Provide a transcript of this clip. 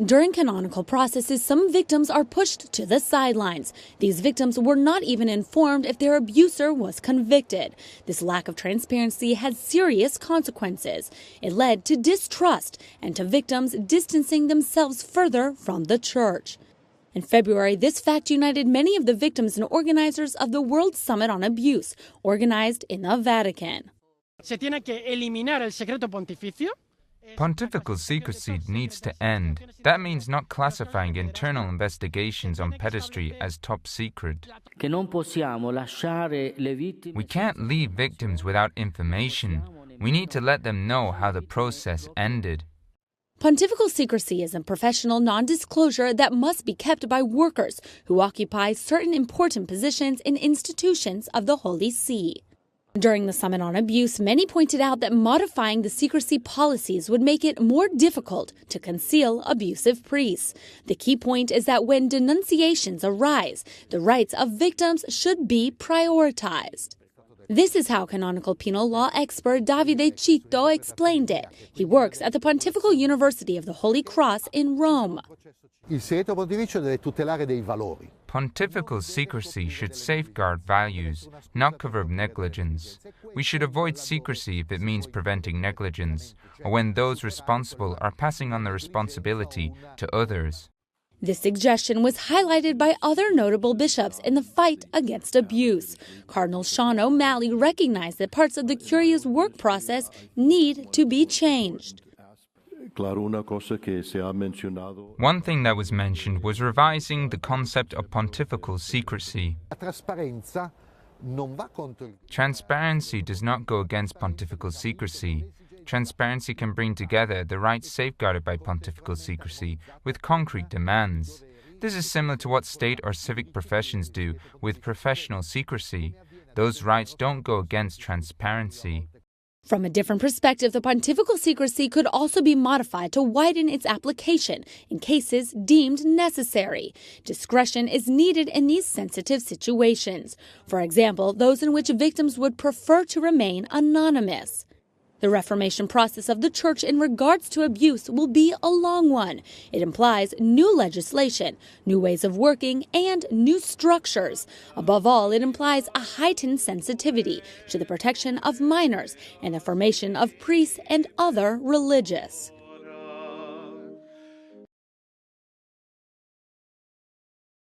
During canonical processes, some victims are pushed to the sidelines. These victims were not even informed if their abuser was convicted. This lack of transparency had serious consequences. It led to distrust and to victims distancing themselves further from the church. In February, this fact united many of the victims and organizers of the World Summit on Abuse, organized in the Vatican. Se tiene que eliminar el secreto pontificio. Pontifical secrecy needs to end. That means not classifying internal investigations on pederasty as top secret. We can't leave victims without information. We need to let them know how the process ended. Pontifical secrecy is a professional non-disclosure that must be kept by workers who occupy certain important positions in institutions of the Holy See. During the Summit on Abuse, many pointed out that modifying the secrecy policies would make it more difficult to conceal abusive priests. The key point is that when denunciations arise, the rights of victims should be prioritized. This is how canonical penal law expert Davide Citto explained it. He works at the Pontifical University of the Holy Cross in Rome. Il segreto pontificio deve tutelare dei valori. Pontifical secrecy should safeguard values, not cover up negligence. We should avoid secrecy if it means preventing negligence, or when those responsible are passing on the responsibility to others. This suggestion was highlighted by other notable bishops in the fight against abuse. Cardinal Sean O'Malley recognized that parts of the Curia's work process need to be changed. One thing that was mentioned was revising the concept of pontifical secrecy. Transparency does not go against pontifical secrecy. Transparency can bring together the rights safeguarded by pontifical secrecy with concrete demands. This is similar to what state or civic professions do with professional secrecy. Those rights don't go against transparency. From a different perspective, the pontifical secrecy could also be modified to widen its application in cases deemed necessary. Discretion is needed in these sensitive situations. For example, those in which victims would prefer to remain anonymous. The reformation process of the Church in regards to abuse will be a long one. It implies new legislation, new ways of working, and new structures. Above all, it implies a heightened sensitivity to the protection of minors and the formation of priests and other religious.